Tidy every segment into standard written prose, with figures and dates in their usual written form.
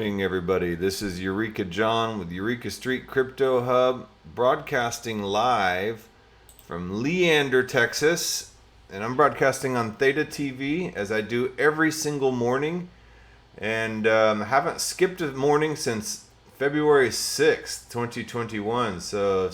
morning, everybody. This is Eureka John with Eureka Street Crypto Hub, broadcasting live from Leander, Texas. And I'm broadcasting on Theta TV as I do every single morning. And haven't skipped a morning since February 6th, 2021. So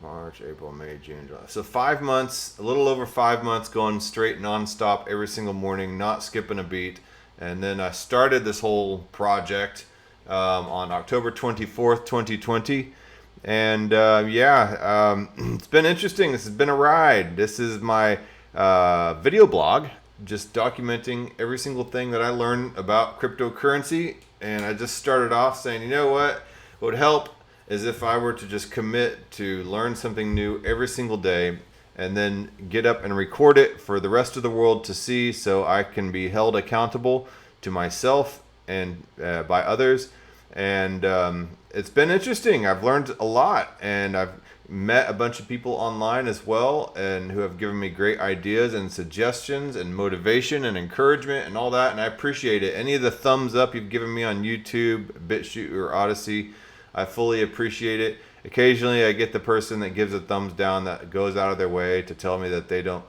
March, April, May, June, July. So 5 months, a little over 5 months going straight nonstop every single morning, not skipping a beat. And then I started this whole project on October 24th, 2020. And it's been interesting. This has been a ride. This is my video blog, just documenting every single thing that I learned about cryptocurrency. And I just started off saying, you know what would help is if I were to just commit to learn something new every single day and then get up and record it for the rest of the world to see, so I can be held accountable to myself and by others. And it's been interesting. I've learned a lot, and I've met a bunch of people online as well, and who have given me great ideas and suggestions and motivation and encouragement and all that, and I appreciate it. Any of the thumbs up you've given me on YouTube, BitChute, or Odyssey, I fully appreciate it. Occasionally I get the person that gives a thumbs down that goes out of their way to tell me that they don't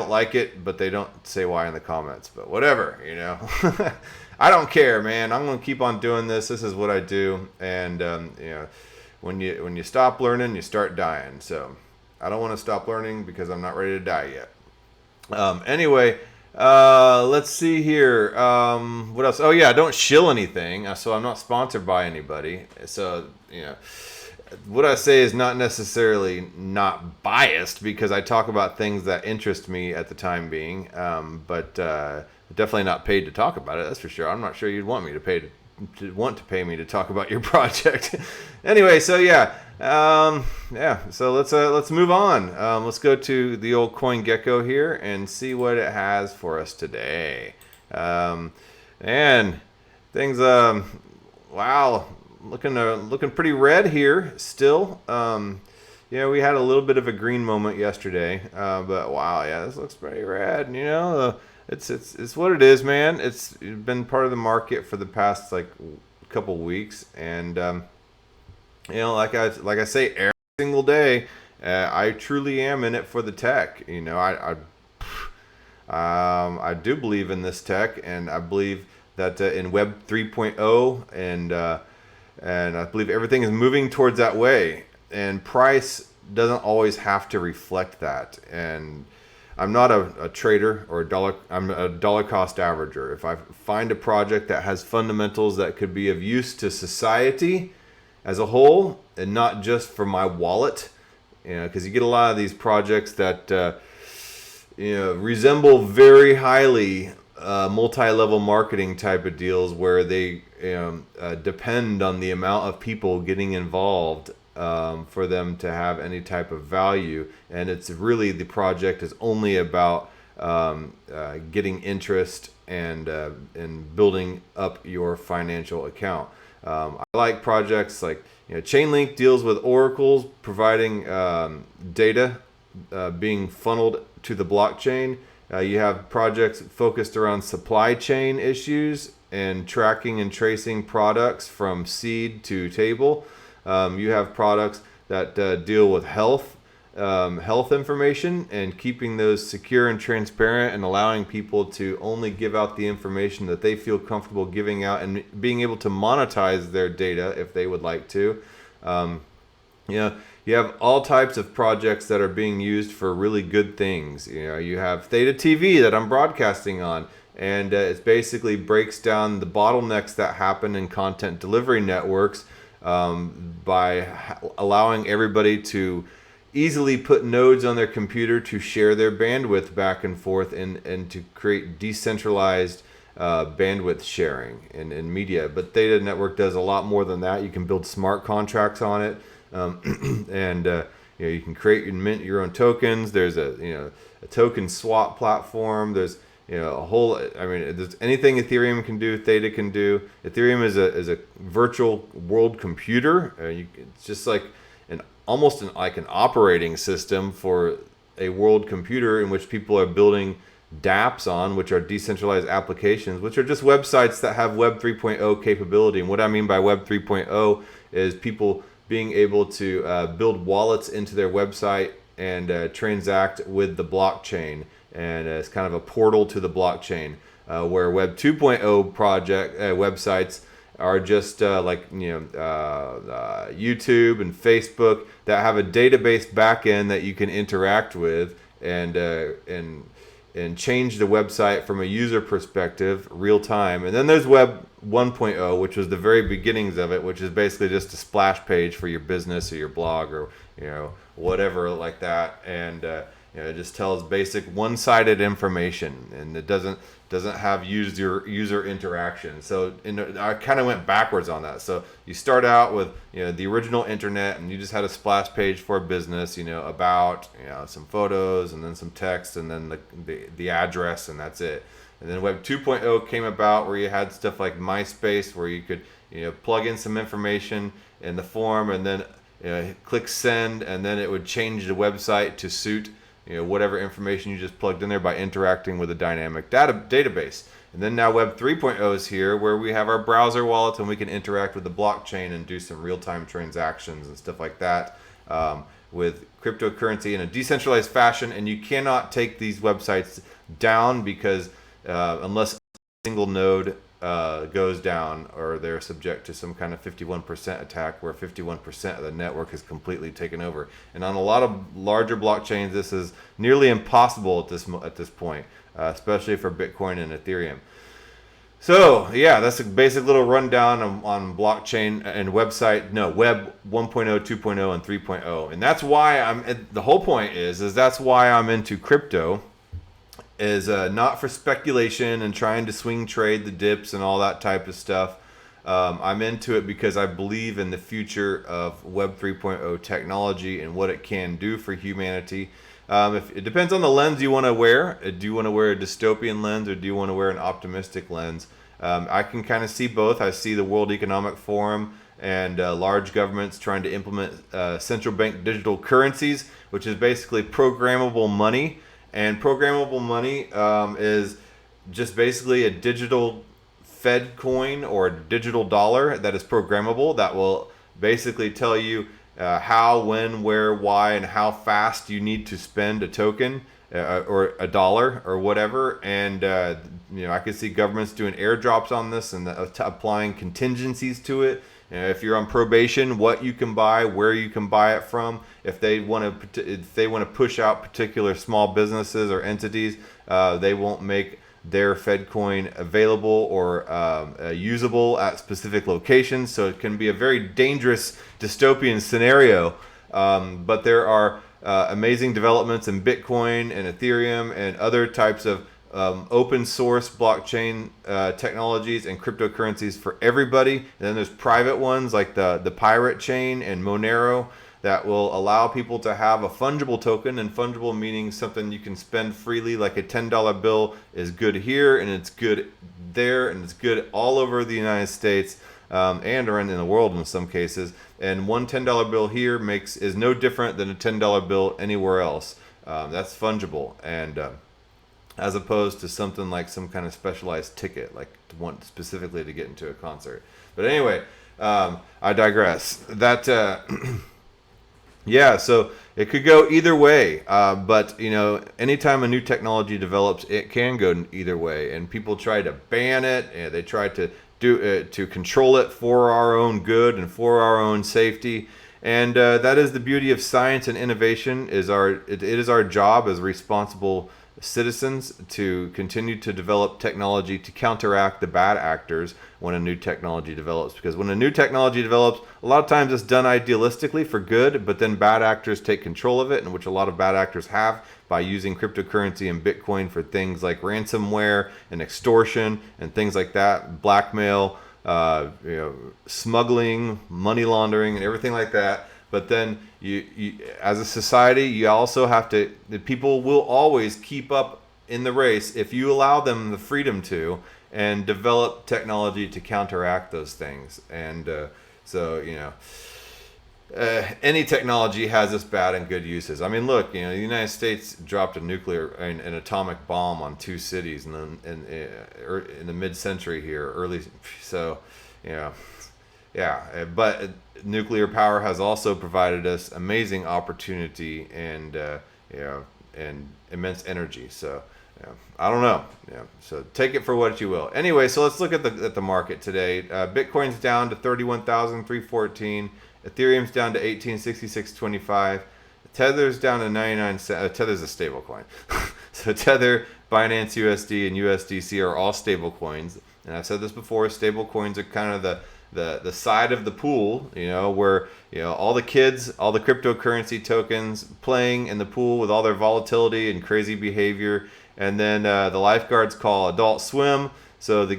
like it, but they don't say why in the comments. But whatever, I don't care, man. I'm gonna keep on doing this. This is what I do. And when you stop learning, you start dying. So I don't want to stop learning because I'm not ready to die yet. Anyway, let's see here. What else? Oh yeah, I don't shill anything, so I'm not sponsored by anybody. So what I say is not necessarily not biased, because I talk about things that interest me at the time being, but definitely not paid to talk about it. That's for sure. I'm not sure you'd want me to pay me to talk about your project. Anyway, so so let's move on. Let's go to the old CoinGecko here and see what it has for us today. And things, wow, looking pretty red here still. We had a little bit of a green moment yesterday, but wow, yeah, this looks pretty red. It's what it is, man. It's been part of the market for the past couple weeks, and like I say every single day, I truly am in it for the tech. I do believe in this tech, and I believe that in Web 3.0, and I believe everything is moving towards that way, and price doesn't always have to reflect that. And I'm not a trader or I'm a dollar cost averager. If I find a project that has fundamentals that could be of use to society as a whole, and not just for my wallet, because you get a lot of these projects that resemble very highly multi-level marketing type of deals, where they depend on the amount of people getting involved for them to have any type of value. And it's really, the project is only about getting interest and building up your financial account. I like projects like Chainlink deals with oracles providing data being funneled to the blockchain. You have projects focused around supply chain issues and tracking and tracing products from seed to table. You have products that deal with health information and keeping those secure and transparent, and allowing people to only give out the information that they feel comfortable giving out, and being able to monetize their data if they would like to. You have all types of projects that are being used for really good things. You have Theta TV that I'm broadcasting on, and it basically breaks down the bottlenecks that happen in content delivery networks by allowing everybody to easily put nodes on their computer to share their bandwidth back and forth, and to create decentralized bandwidth sharing in media. But Theta Network does a lot more than that. You can build smart contracts on it. And you can create and mint your own tokens. There's a token swap platform. There's there's anything Ethereum can do, Theta can do. Ethereum is a virtual world computer. It's just like an operating system for a world computer, in which people are building dApps on, which are decentralized applications, which are just websites that have Web 3.0 capability. And what I mean by Web 3.0 is people being able to build wallets into their website and transact with the blockchain. And it's kind of a portal to the blockchain, where Web 2.0 project websites are just YouTube and Facebook that have a database backend that you can interact with and change the website from a user perspective real time. And then there's Web 1.0, which was the very beginnings of it, which is basically just a splash page for your business or your blog or whatever like that. And it just tells basic one-sided information, and it doesn't have user interaction. So I kind of went backwards on that. So you start out with the original internet, and you just had a splash page for a business, about some photos and then some text and then the address, and that's it. And then Web 2.0 came about, where you had stuff like MySpace, where you could plug in some information in the form and then click send, and then it would change the website to suit whatever information you just plugged in there by interacting with a dynamic database. And then now Web 3.0 is here, where we have our browser wallets and we can interact with the blockchain and do some real-time transactions and stuff like that with cryptocurrency in a decentralized fashion. And you cannot take these websites down because unless a single node goes down, or they're subject to some kind of 51% attack, where 51% of the network is completely taken over. And on a lot of larger blockchains, this is nearly impossible at this point, especially for Bitcoin and Ethereum. So yeah, that's a basic little rundown on blockchain and Web 1.0, 2.0, and 3.0. And that's why the whole point is that's why I'm into crypto. Is not for speculation and trying to swing trade the dips and all that type of stuff. I'm into it because I believe in the future of Web 3.0 technology and what it can do for humanity. If it depends on the lens you want to wear. Do you want to wear a dystopian lens, or do you want to wear an optimistic lens? I can kind of see both. I see the World Economic Forum and large governments trying to implement central bank digital currencies, which is basically programmable money. And programmable money is just basically a digital Fed coin or a digital dollar that is programmable, that will basically tell you how, when, where, why, and how fast you need to spend a token or a dollar or whatever. And I could see governments doing airdrops on this and applying contingencies to it. If you're on probation, what you can buy, where you can buy it from. If they want to push out particular small businesses or entities, they won't make their Fed coin available or usable at specific locations. So it can be a very dangerous dystopian scenario. But there are amazing developments in Bitcoin and Ethereum and other types of open source blockchain technologies and cryptocurrencies for everybody. And then there's private ones like the Pirate Chain and Monero that will allow people to have a fungible token. And fungible meaning something you can spend freely, like a $10 bill is good here and it's good there and it's good all over the United States and around in the world in some cases. And one $10 bill here is no different than a $10 bill anywhere else. That's fungible. And as opposed to something like some kind of specialized ticket, like want specifically to get into a concert. But anyway, I digress. That yeah, so it could go either way. But anytime a new technology develops, it can go either way. And people try to ban it, and they try to to control it for our own good and for our own safety. And that is the beauty of science and innovation. It is our job as responsible citizens to continue to develop technology to counteract the bad actors when a new technology develops. Because when a new technology develops, a lot of times it's done idealistically for good, but then bad actors take control of it, and which a lot of bad actors have by using cryptocurrency and Bitcoin for things like ransomware and extortion and things like that, blackmail, smuggling, money laundering, and everything like that. But then you as a society, you also have to, the people will always keep up in the race if you allow them the freedom to, and develop technology to counteract those things. And so any technology has its bad and good uses. I mean, look, the United States dropped a nuclear an atomic bomb on 2 cities in the mid-century here, early. So, you know, yeah. But nuclear power has also provided us amazing opportunity and and immense energy. So, yeah, I don't know. Yeah, so take it for what you will. Anyway, so let's look at the market today. Bitcoin's down to 31,314. Ethereum's down to 1866.25. Tether's down to 99 cents. Tether's a stable coin. So Tether, Binance USD, and USDC are all stable coins. And I've said this before, stable coins are kind of the side of the pool, where all the kids, all the cryptocurrency tokens playing in the pool with all their volatility and crazy behavior. And then the lifeguards call Adult Swim. So the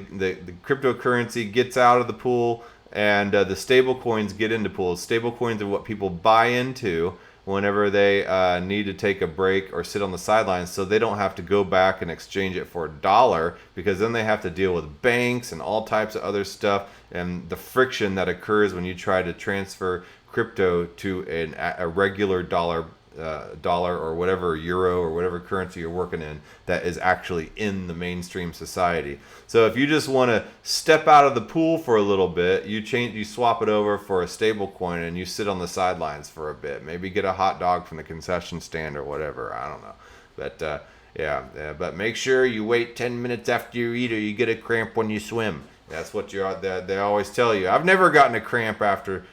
cryptocurrency gets out of the pool, and the stable coins get into pools. Stable coins are what people buy into whenever they need to take a break or sit on the sidelines, so they don't have to go back and exchange it for a dollar, because then they have to deal with banks and all types of other stuff, and the friction that occurs when you try to transfer crypto to a regular dollar or whatever, euro or whatever currency you're working in that is actually in the mainstream society. So if you just want to step out of the pool for a little bit, you swap it over for a stable coin and you sit on the sidelines for a bit. Maybe get a hot dog from the concession stand or whatever. I don't know. But but make sure you wait 10 minutes after you eat, or you get a cramp when you swim. That's what they always tell you. I've never gotten a cramp after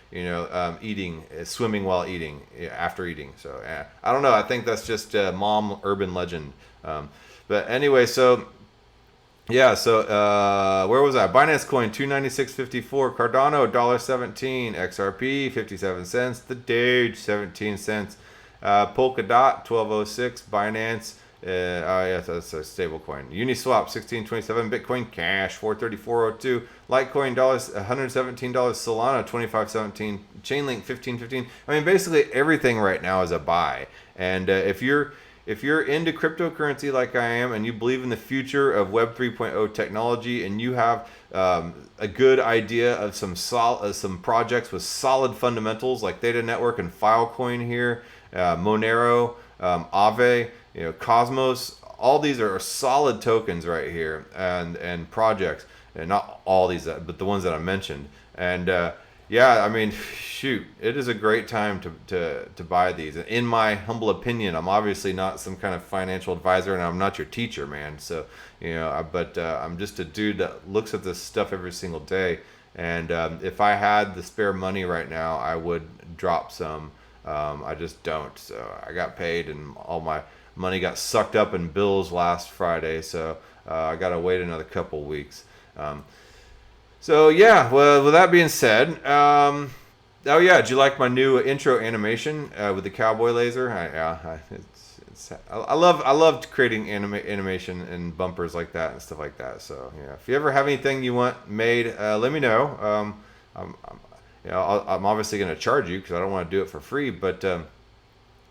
swimming while eating, after eating. So I don't know. I think that's just a mom urban legend. But anyway, so yeah. So where was I? Binance Coin 296.54, Cardano $1.17, XRP 57 cents, the Doge 17 cents, Polkadot 12.06, Binance. That's a stable coin. Uniswap 16.27, Bitcoin Cash 434.02, Litecoin $117, Solana 25.17, Chainlink 15.15. I mean, basically everything right now is a buy. And if you're into cryptocurrency like I am, and you believe in the future of Web 3.0 technology, and you have a good idea of some projects with solid fundamentals like Theta Network and Filecoin here, Monero, Aave, Cosmos, all these are solid tokens right here, and projects, and not all these, but the ones that I mentioned. And I mean, shoot, it is a great time to buy these. In my humble opinion, I'm obviously not some kind of financial advisor, and I'm not your teacher, man. So but I'm just a dude that looks at this stuff every single day. And if I had the spare money right now, I would drop some. I just don't. So I got paid, and all my money got sucked up in bills last Friday, so I gotta wait another couple weeks. So yeah, well, with that being said, oh yeah, did you like my new intro animation with the cowboy laser? I loved creating animation and bumpers like that and stuff like that. So yeah, if you ever have anything you want made, let me know. I'm obviously gonna charge you because I don't want to do it for free, but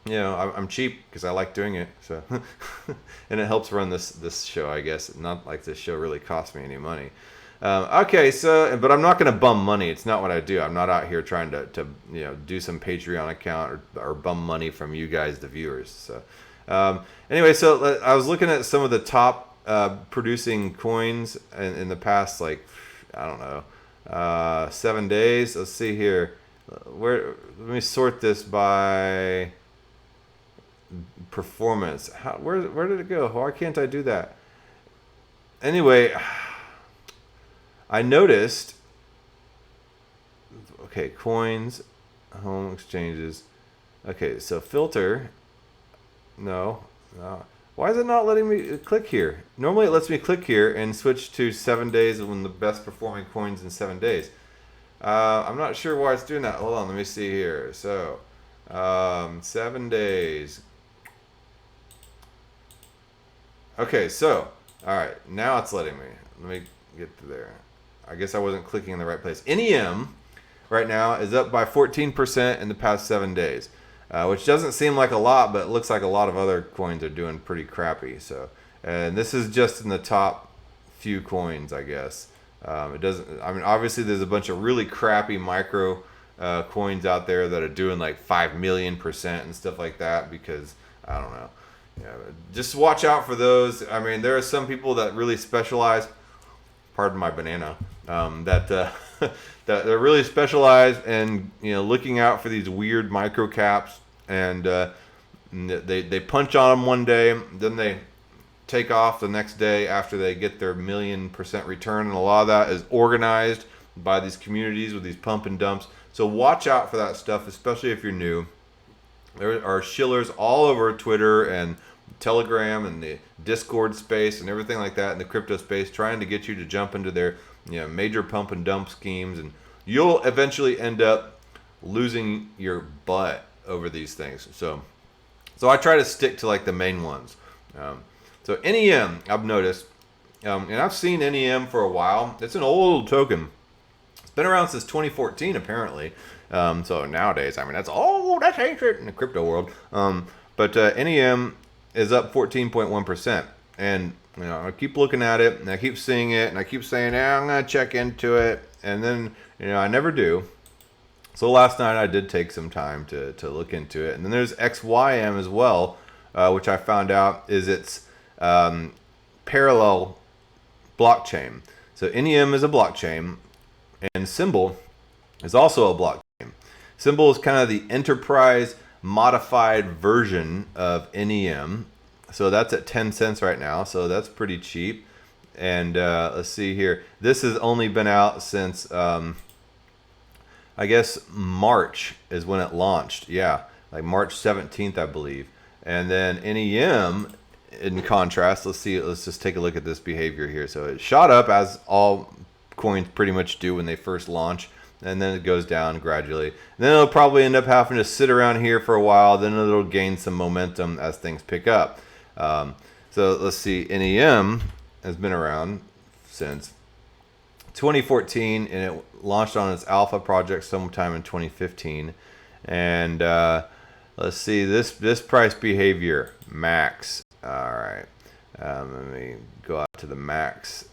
I'm cheap because I like doing it. So, and it helps run this show, I guess. Not like this show really costs me any money. Okay, so, but I'm not going to bum money. It's not what I do. I'm not out here trying to do some Patreon account or bum money from you guys, the viewers. So, anyway, so I was looking at some of the top producing coins in the past, like, I don't know, 7 days. Let's see here. Let me sort this by performance. Where did it go? Why can't I do that? Anyway, I noticed. Okay, coins, home exchanges. Okay, so filter. No. Why is it not letting me click here? Normally it lets me click here and switch to 7 days when the best performing coins in 7 days. I'm not sure why it's doing that. Hold on, let me see here. So 7 days. Okay, so, all right, now it's letting me. Let me get to there. I guess I wasn't clicking in the right place. NEM right now is up by 14% in the past 7 days, which doesn't seem like a lot, but it looks like a lot of other coins are doing pretty crappy. So, and this is just in the top few coins, I guess. It doesn't. I mean, obviously, there's a bunch of really crappy micro coins out there that are doing like 5,000,000% and stuff like that, because I don't know. Yeah, just watch out for those. I mean, there are some people that really specialize. Pardon my banana. That they're really specialized in looking out for these weird micro caps, and they punch on them one day, then they take off the next day after they get their 1,000,000% return, and a lot of that is organized by these communities with these pump and dumps. So watch out for that stuff, especially if you're new. There are shillers all over Twitter and Telegram and the Discord space and everything like that in the crypto space, trying to get you to jump into their major pump and dump schemes, and you'll eventually end up losing your butt over these things. So I try to stick to like the main ones. So NEM, I've noticed, and I've seen NEM for a while. It's an old token. It's been around since 2014 apparently. So nowadays, I mean, that's ancient in the crypto world. But NEM is up 14.1%, and I keep looking at it, and I keep seeing it, and I keep saying, I'm gonna check into it, and then I never do. So last night I did take some time to look into it, and then there's XYM as well, which I found out is its parallel blockchain. So NEM is a blockchain, and Symbol is also a blockchain. Symbol is kind of the enterprise modified version of NEM. So that's at 10 cents right now. So that's pretty cheap. And let's see here. This has only been out since, I guess, March is when it launched. Yeah, like March 17th, I believe. And then NEM, in contrast, let's just take a look at this behavior here. So it shot up, as all coins pretty much do when they first launch, and then it goes down gradually. And then it'll probably end up having to sit around here for a while, then it'll gain some momentum as things pick up. So let's see, NEM has been around since 2014, and it launched on its alpha project sometime in 2015. And let's see, this price behavior, max. All right, let me go out to the max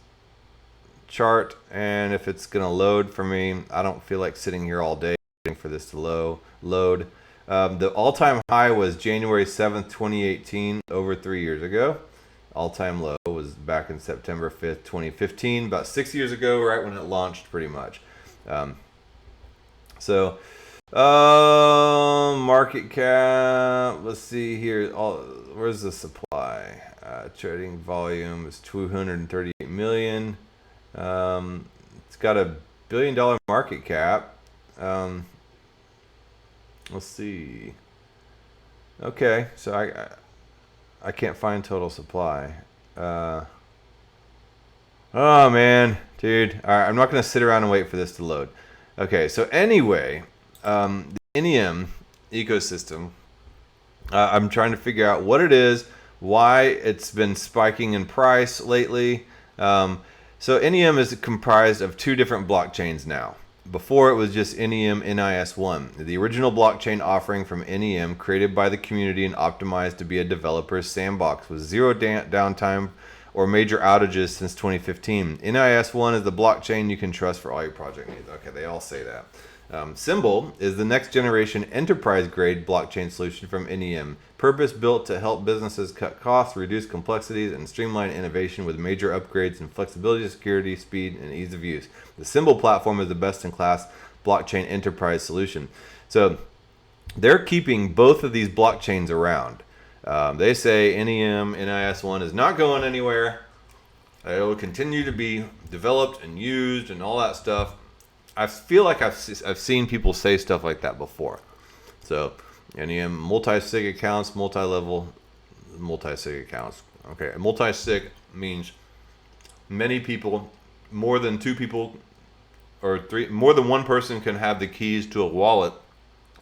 chart, and if it's gonna load for me, I don't feel like sitting here all day waiting for this to load. The all-time high was January 7th, 2018, over 3 years ago. All-time low was back in September 5th, 2015, about 6 years ago, right when it launched, pretty much. Market cap, let's see here. Where's the supply? Trading volume is 238 million. It's got a $1 billion market cap. Let's see. Okay, so I can't find total supply. Oh man, dude. All right, I'm not gonna sit around and wait for this to load. Okay, so anyway, the NEM ecosystem. I'm trying to figure out what it is, why it's been spiking in price lately. So NEM is comprised of two different blockchains now. Before, it was just NEM NIS1, the original blockchain offering from NEM, created by the community and optimized to be a developer's sandbox with zero downtime or major outages since 2015. NIS1 is the blockchain you can trust for all your project needs. Okay, they all say that. Symbol is the next generation enterprise grade blockchain solution from NEM, purpose built to help businesses cut costs, reduce complexities, and streamline innovation with major upgrades in flexibility, security, speed, and ease of use. The Symbol platform is the best in class blockchain enterprise solution. So they're keeping both of these blockchains around. They say NEM NIS1 is not going anywhere. It will continue to be developed and used and all that stuff. I feel like I've seen people say stuff like that before. So NEM multi-sig accounts, multi-level, multi-sig accounts. Okay, multi-sig means many people, more than two people or three, more than one person can have the keys to a wallet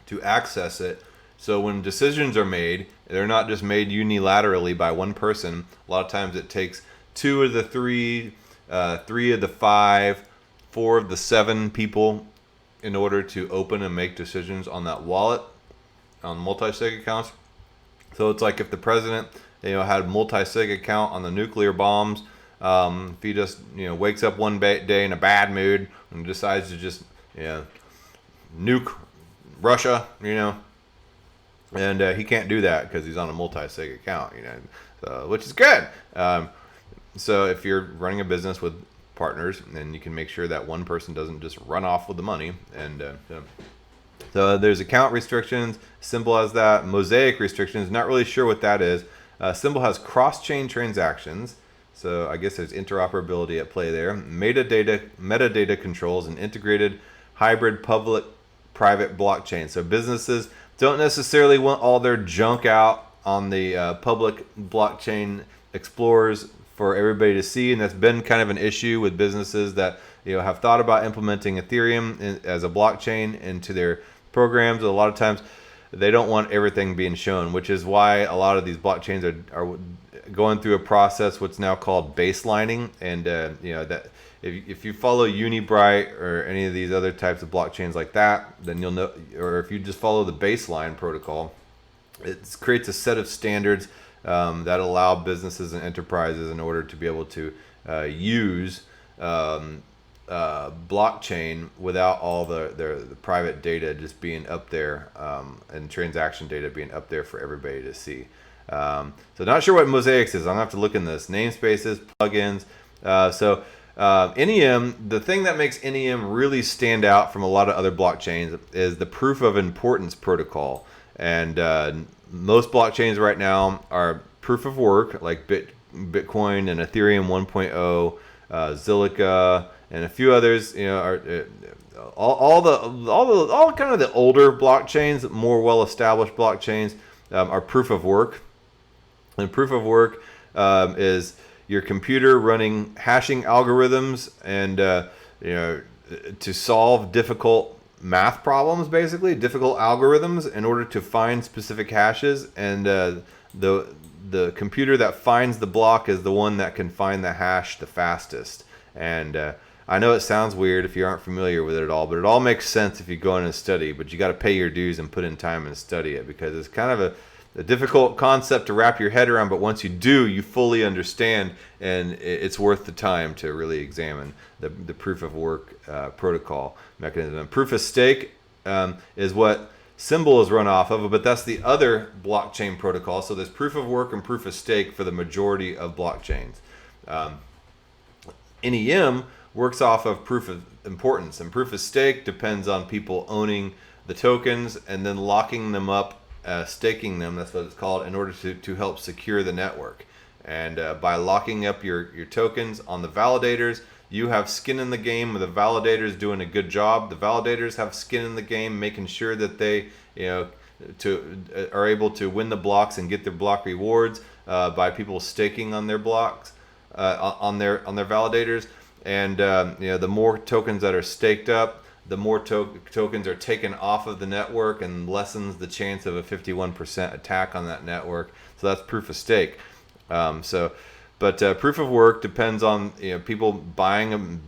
to access it. So when decisions are made, they're not just made unilaterally by one person. A lot of times it takes two of the three, three of the five, four of the seven people in order to open and make decisions on that wallet on multi-sig accounts. So it's like if the president, had a multi-sig account on the nuclear bombs, if he just, wakes up one day in a bad mood and decides to just, nuke Russia, and he can't do that because he's on a multi-sig account, so, which is good. So if you're running a business with partners, then you can make sure that one person doesn't just run off with the money. And so there's account restrictions. Symbol has that. Mosaic restrictions. Not really sure what that is. Symbol has cross-chain transactions. So I guess there's interoperability at play there. Metadata controls and integrated hybrid public-private blockchain. So businesses don't necessarily want all their junk out on the public blockchain explorers for everybody to see, and that's been kind of an issue with businesses that have thought about implementing Ethereum as a blockchain into their programs. A lot of times they don't want everything being shown, which is why a lot of these blockchains are going through a process what's now called baselining. And that if you follow Unibright or any of these other types of blockchains like that, then you'll know, or if you just follow the baseline protocol, it creates a set of standards that allow businesses and enterprises in order to be able to use blockchain without all the private data just being up there and transaction data being up there for everybody to see. So not sure what Mosaics is. I'm gonna have to look in this. Namespaces, plugins. NEM, the thing that makes NEM really stand out from a lot of other blockchains is the proof of importance protocol. And most blockchains right now are proof of work, like Bitcoin and Ethereum 1.0, Zilliqa, and a few others. Are all kind of the older blockchains, more well-established blockchains, are proof of work. And proof of work is your computer running hashing algorithms and to solve difficult math problems, basically difficult algorithms, in order to find specific hashes, and the computer that finds the block is the one that can find the hash the fastest. And I know it sounds weird if you aren't familiar with it at all, but it all makes sense if you go in and study. But you got to pay your dues and put in time and study it, because it's kind of a difficult concept to wrap your head around, but once you do, you fully understand, and it's worth the time to really examine the proof of work protocol mechanism. And proof of stake is what Symbol is run off of, but that's the other blockchain protocol. So there's proof of work and proof of stake for the majority of blockchains. NEM works off of proof of importance, and proof of stake depends on people owning the tokens and then locking them up, staking them, that's what it's called, in order to help secure the network. And by locking up your tokens on the validators, you have skin in the game. The validators doing a good job. The validators have skin in the game, making sure that they are able to win the blocks and get their block rewards by people staking on their blocks, on their validators. And the more tokens that are staked up, the more tokens are taken off of the network, and lessens the chance of a 51% attack on that network. So that's proof of stake. But proof of work depends on people buying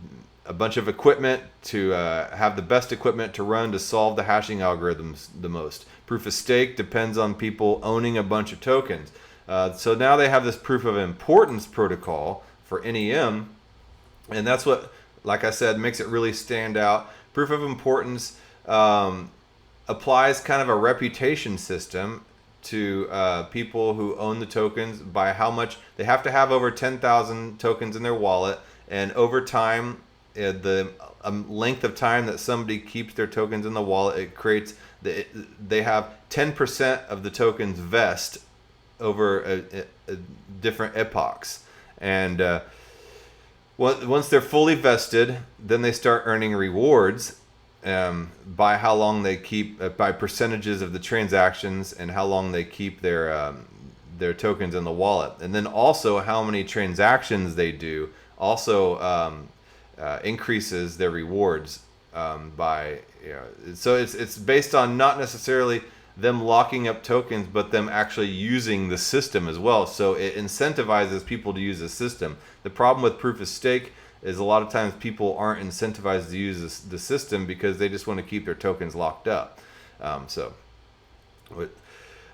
a bunch of equipment to have the best equipment to run to solve the hashing algorithms the most. Proof of stake depends on people owning a bunch of tokens. So now they have this proof of importance protocol for NEM, and that's what, like I said, makes it really stand out. Proof of importance applies kind of a reputation system to people who own the tokens by how much they have to have over 10,000 tokens in their wallet, and over time, the length of time that somebody keeps their tokens in the wallet, it creates they have 10% of the tokens vest over a different epochs. And once they're fully vested, then they start earning rewards by how long they keep, by percentages of the transactions and how long they keep their tokens in the wallet. And then also how many transactions they do also increases their rewards by, so it's based on not necessarily them locking up tokens, but them actually using the system as well. So it incentivizes people to use the system. The problem with proof of stake is a lot of times people aren't incentivized to use the system because they just want to keep their tokens locked up. So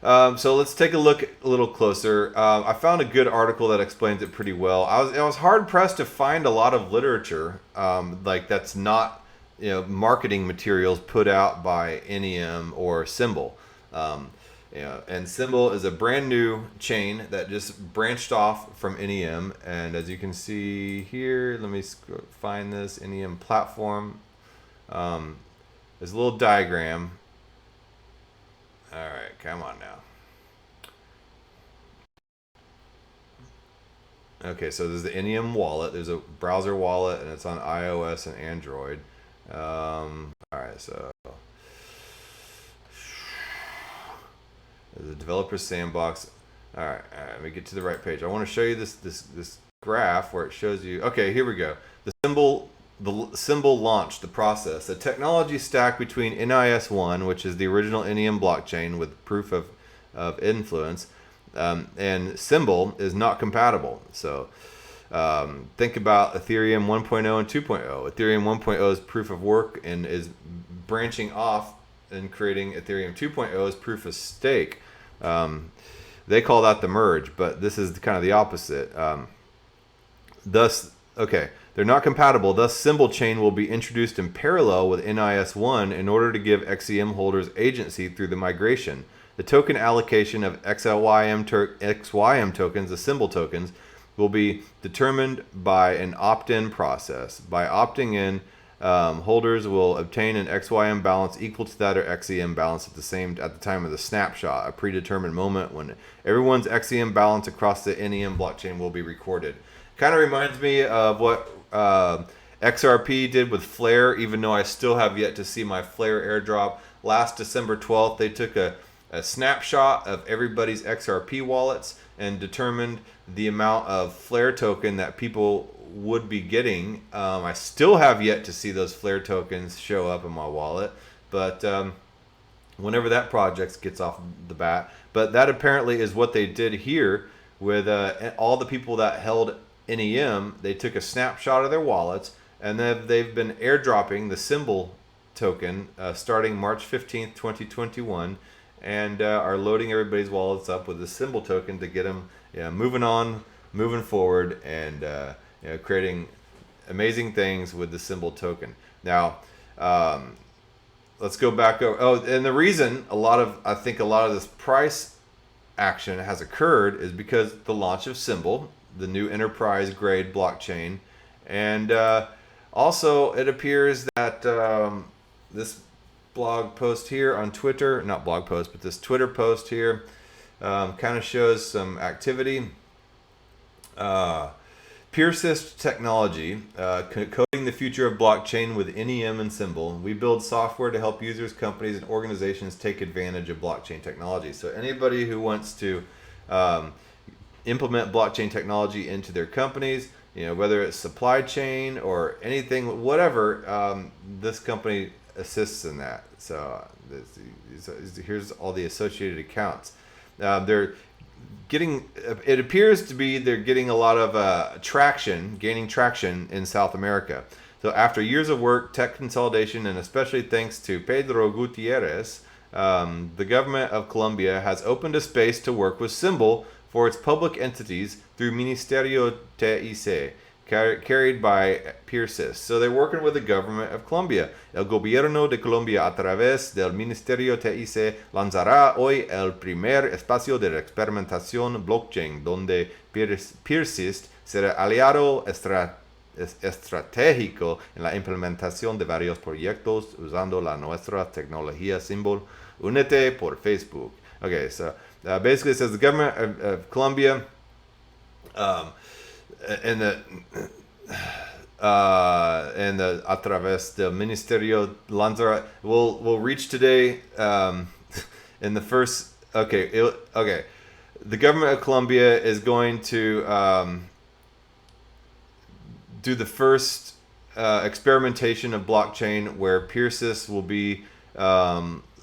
let's take a look a little closer. I found a good article that explains it pretty well. I was hard pressed to find a lot of literature like that's not marketing materials put out by NEM or Symbol. And Symbol is a brand new chain that just branched off from NEM. And as you can see here, let me find this NEM platform. There's a little diagram. All right, come on now. Okay, so there's the NEM wallet. There's a browser wallet, and it's on iOS and Android. All right, so there's a developer sandbox. All right, let me get to the right page. I want to show you this graph where it shows you. Okay, here we go. The symbol launched the process. The technology stack between NIS1, which is the original NEM blockchain with proof of influence, and Symbol is not compatible. So think about Ethereum 1.0 and 2.0. Ethereum 1.0 is proof of work and is branching off and creating Ethereum 2.0 as proof of stake. They call that the merge, but this is kind of the opposite. They're not compatible. Thus, Symbol Chain will be introduced in parallel with NIS1 in order to give XEM holders agency through the migration. The token allocation of XYM tokens, the Symbol tokens, will be determined by an opt-in process. By opting in, holders will obtain an XYM balance equal to that or XEM balance at the time of the snapshot, a predetermined moment when everyone's XEM balance across the NEM blockchain will be recorded. Kind of reminds me of what XRP did with Flare, even though I still have yet to see my Flare airdrop. Last December 12th, they took a snapshot of everybody's XRP wallets and determined the amount of Flare token that people would be getting. I still have yet to see those Flare tokens show up in my wallet, but whenever that project gets off the bat. But that apparently is what they did here with all the people that held NEM. They took a snapshot of their wallets, and then they've been airdropping the Symbol token starting March 15th, 2021, and are loading everybody's wallets up with the Symbol token to get them moving forward, and creating amazing things with the Symbol token. Now, let's go back over. Oh, and the reason I think a lot of this price action has occurred is because the launch of Symbol, the new enterprise grade blockchain, and also it appears that this blog post here on Twitter, not blog post, but this Twitter post here kind of shows some activity. PeerSys technology, coding the future of blockchain with NEM and Symbol. We build software to help users, companies, and organizations take advantage of blockchain technology. So anybody who wants to implement blockchain technology into their companies, whether it's supply chain or anything, whatever, this company assists in that. So here's all the associated accounts. They're getting, it appears to be they're getting a lot of gaining traction in South America. So after years of work, tech consolidation, and especially thanks to Pedro Gutierrez, the government of Colombia has opened a space to work with Symbol for its public entities through Ministerio TIC, carried by PeerSys. So they're working with the government of Colombia. El gobierno de Colombia, a través del Ministerio TIC, lanzará hoy el primer espacio de experimentación blockchain, donde PeerSys será aliado estratégico en la implementación de varios proyectos usando la nuestra tecnología Symbol. Únete por Facebook. Okay, so basically it says the government of Colombia and the a través del Ministerio Lanzara will reach today in the first. The government of Colombia is going to do the first experimentation of blockchain where PeerSys will be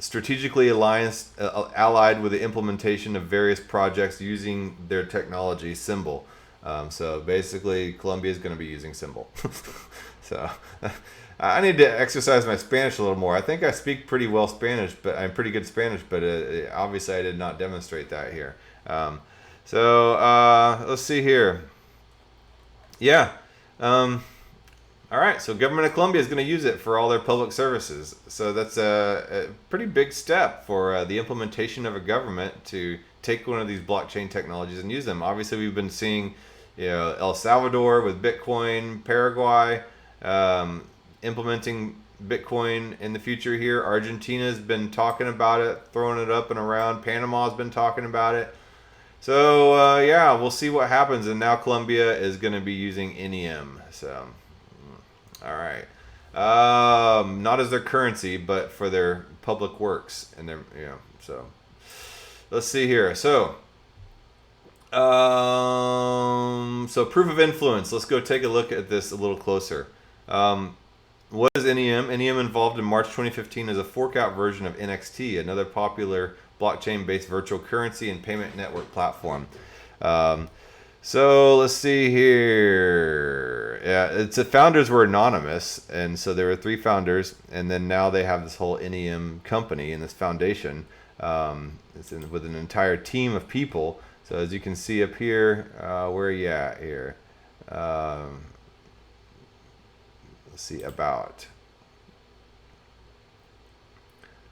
strategically allied with the implementation of various projects using their technology Symbol. So basically, Colombia is going to be using Symbol. So I need to exercise my Spanish a little more. I think I speak pretty well Spanish, but I'm pretty good Spanish, but obviously I did not demonstrate that here. So let's see here. Yeah. All right, so government of Colombia is going to use it for all their public services. So that's a pretty big step for the implementation of a government to take one of these blockchain technologies and use them. Obviously, we've been seeing, El Salvador with Bitcoin, Paraguay implementing Bitcoin in the future here. Argentina's been talking about it, throwing it up and around. Panama's been talking about it. So yeah, we'll see what happens. And now Colombia is going to be using NEM. So. All right. Not as their currency, but for their public works and their, so let's see here. So proof of influence. Let's go take a look at this a little closer. What is NEM? NEM involved in March 2015 as a fork-out version of NXT, another popular blockchain-based virtual currency and payment network platform. So let's see here. Yeah, the founders were anonymous, and so there were 3 founders, and then now they have this whole NEM company and this foundation. With an entire team of people. So as you can see up here, where are you at here? Let's see, about.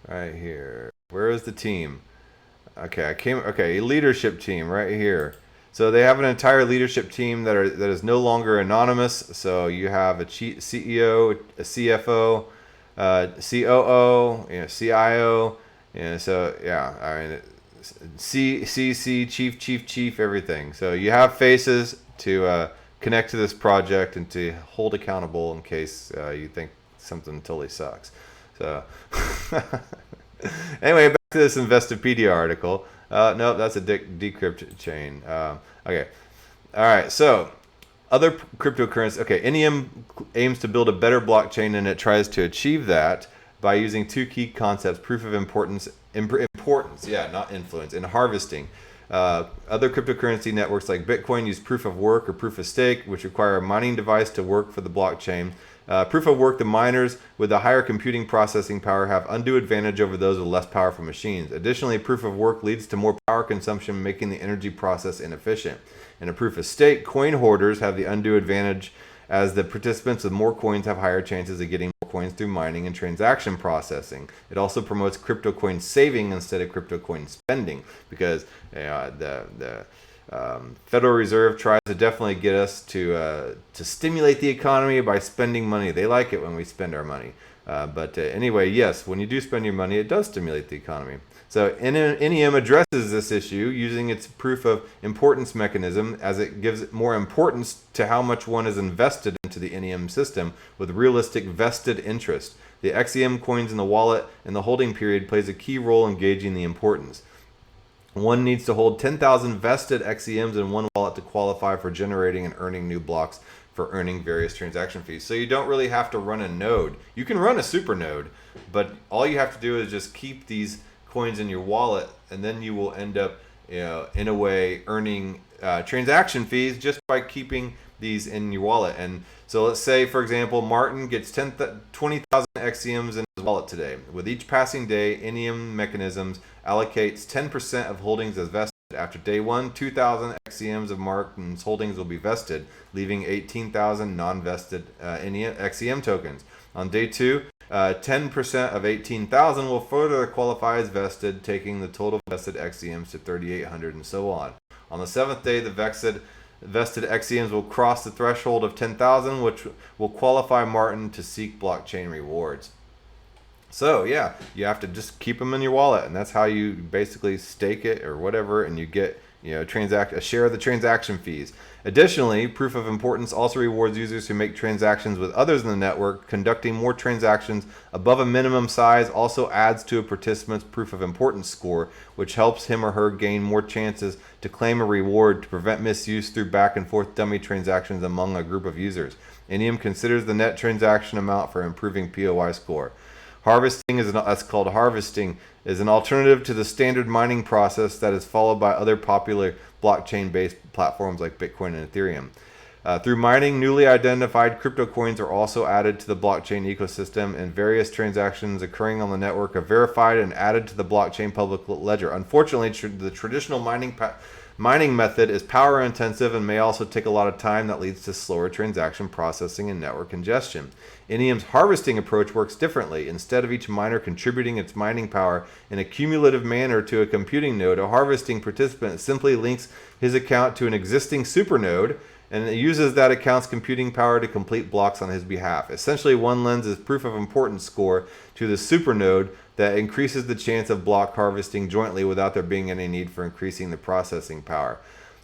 Right here. Where is the team? Okay, a leadership team right here. So they have an entire leadership team that is no longer anonymous. So you have a CEO, a CFO, COO, CIO, so yeah, I mean, CC, chief, everything. So you have faces to connect to this project and to hold accountable in case you think something totally sucks. So anyway, back to this Investopedia article. Nope, that's a decrypt chain. Okay. All right. So, other cryptocurrencies. Okay, NEM aims to build a better blockchain, and it tries to achieve that by using 2 key concepts: proof of importance, not influence, and harvesting. Other cryptocurrency networks like Bitcoin use proof of work or proof of stake, which require a mining device to work for the blockchain. Proof of work, the miners with the higher computing processing power have undue advantage over those with less powerful machines. Additionally, proof of work leads to more power consumption, making the energy process inefficient. In a proof of stake, coin hoarders have the undue advantage, as the participants with more coins have higher chances of getting more coins through mining and transaction processing. It also promotes crypto coin saving instead of crypto coin spending, because the Federal Reserve tries to definitely get us to stimulate the economy by spending money. They like it when we spend our money. But anyway, yes, when you do spend your money, it does stimulate the economy. So NEM addresses this issue using its proof of importance mechanism, as it gives more importance to how much one is invested into the NEM system with realistic vested interest. The XEM coins in the wallet and the holding period plays a key role in gauging the importance. One needs to hold 10,000 vested XEMs in one wallet to qualify for generating and earning new blocks for earning various transaction fees. So you don't really have to run a node. You can run a super node, but all you have to do is just keep these coins in your wallet, and then you will end up, in a way, earning transaction fees just by keeping these in your wallet. And so let's say, for example, Martin gets 20,000 XEMs in his wallet today. With each passing day, NEM mechanisms allocates 10% of holdings as vested. After day 1, 2,000 XEMs of Martin's holdings will be vested, leaving 18,000 non-vested XEM tokens. On day 2, 10% of 18,000 will further qualify as vested, taking the total vested XEMs to 3,800 and so on. On the 7th day, the vested XEMs will cross the threshold of 10,000, which will qualify Martin to seek blockchain rewards. So yeah, you have to just keep them in your wallet, and that's how you basically stake it or whatever, and you get a share of the transaction fees. Additionally, proof of importance also rewards users who make transactions with others in the network. Conducting more transactions above a minimum size also adds to a participant's proof of importance score, which helps him or her gain more chances to claim a reward to prevent misuse through back and forth dummy transactions among a group of users. NEM considers the net transaction amount for improving POI score. Harvesting is an alternative to the standard mining process that is followed by other popular blockchain-based platforms like Bitcoin and Ethereum. Through mining, newly identified crypto coins are also added to the blockchain ecosystem, and various transactions occurring on the network are verified and added to the blockchain public ledger. Unfortunately, the traditional mining method is power intensive and may also take a lot of time that leads to slower transaction processing and network congestion. NEM's harvesting approach works differently. Instead of each miner contributing its mining power in a cumulative manner to a computing node, a harvesting participant simply links his account to an existing supernode and it uses that account's computing power to complete blocks on his behalf. Essentially, one lends his proof of importance score to the supernode that increases the chance of block harvesting jointly without there being any need for increasing the processing power.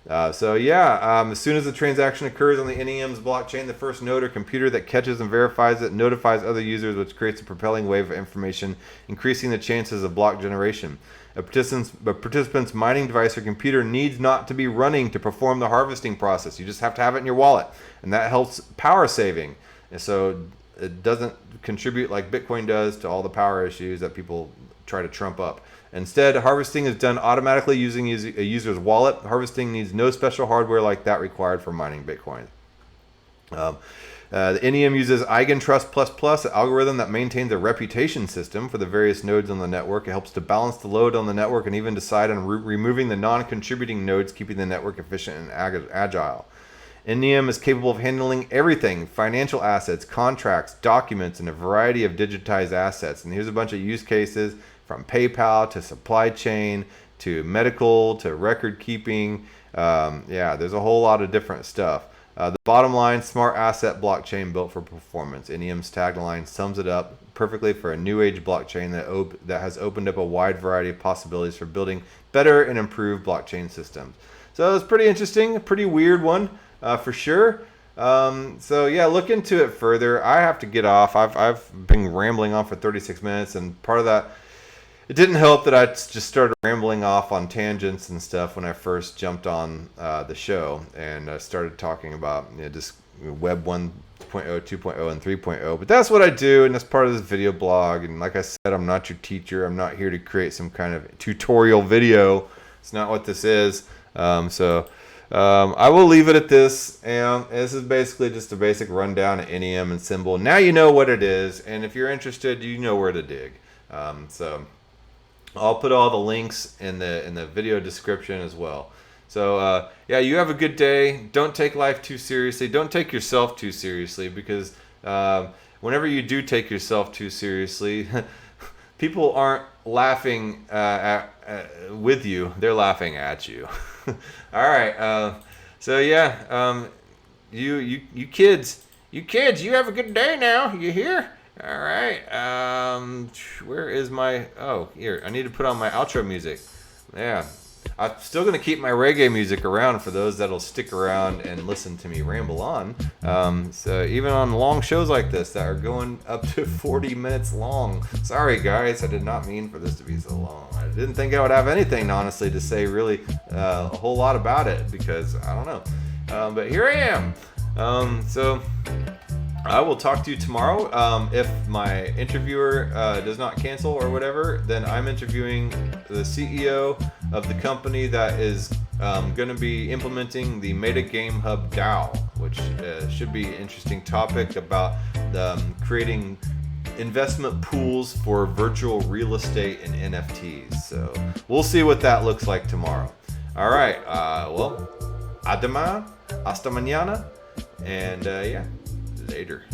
As soon as the transaction occurs on the NEM's blockchain, the first node or computer that catches and verifies it notifies other users, which creates a propelling wave of information, increasing the chances of block generation. A participant's mining device or computer needs not to be running to perform the harvesting process. You just have to have it in your wallet, and that helps power saving. And so it doesn't contribute like Bitcoin does to all the power issues that people try to trump up. Instead, harvesting is done automatically using a user's wallet. Harvesting needs no special hardware like that required for mining Bitcoin. The NEM uses Eigentrust++, an algorithm that maintains a reputation system for the various nodes on the network. It helps to balance the load on the network and even decide on removing the non-contributing nodes, keeping the network efficient and agile. NEM is capable of handling everything: financial assets, contracts, documents, and a variety of digitized assets. And here's a bunch of use cases from PayPal to supply chain to medical to record keeping. There's a whole lot of different stuff. The bottom line: smart asset blockchain built for performance. NEM's tagline sums it up perfectly for a new age blockchain that has opened up a wide variety of possibilities for building better and improved blockchain systems. So it's pretty interesting, a pretty weird one for sure. Look into it further. I have to get off. I've been rambling on for 36 minutes, and part of that, it didn't help that I just started rambling off on tangents and stuff when I first jumped on the show, and I started talking about just Web 1.0, 2.0, and 3.0. But that's what I do, and that's part of this video blog. And like I said, I'm not your teacher. I'm not here to create some kind of tutorial video. It's not what this is. I will leave it at this. And this is basically just a basic rundown of NEM and Symbol. Now you know what it is, and if you're interested, you know where to dig. I'll put all the links in the video description as well. So you have a good day. Don't take life too seriously. Don't take yourself too seriously, because whenever you do take yourself too seriously, people aren't laughing with you. They're laughing at you. All right. You kids, you have a good day now. You hear? All right. Where is my... Oh, here. I need to put on my outro music. Yeah. I'm still going to keep my reggae music around for those that'll stick around and listen to me ramble on. So even on long shows like this that are going up to 40 minutes long. Sorry, guys. I did not mean for this to be so long. I didn't think I would have anything, honestly, to say really a whole lot about it, because I don't know. But here I am. I will talk to you tomorrow. If my interviewer does not cancel or whatever, then I'm interviewing the CEO of the company that is going to be implementing the Meta Game Hub DAO, which should be an interesting topic about creating investment pools for virtual real estate and NFTs. So we'll see what that looks like tomorrow. All right. Hasta mañana. And later.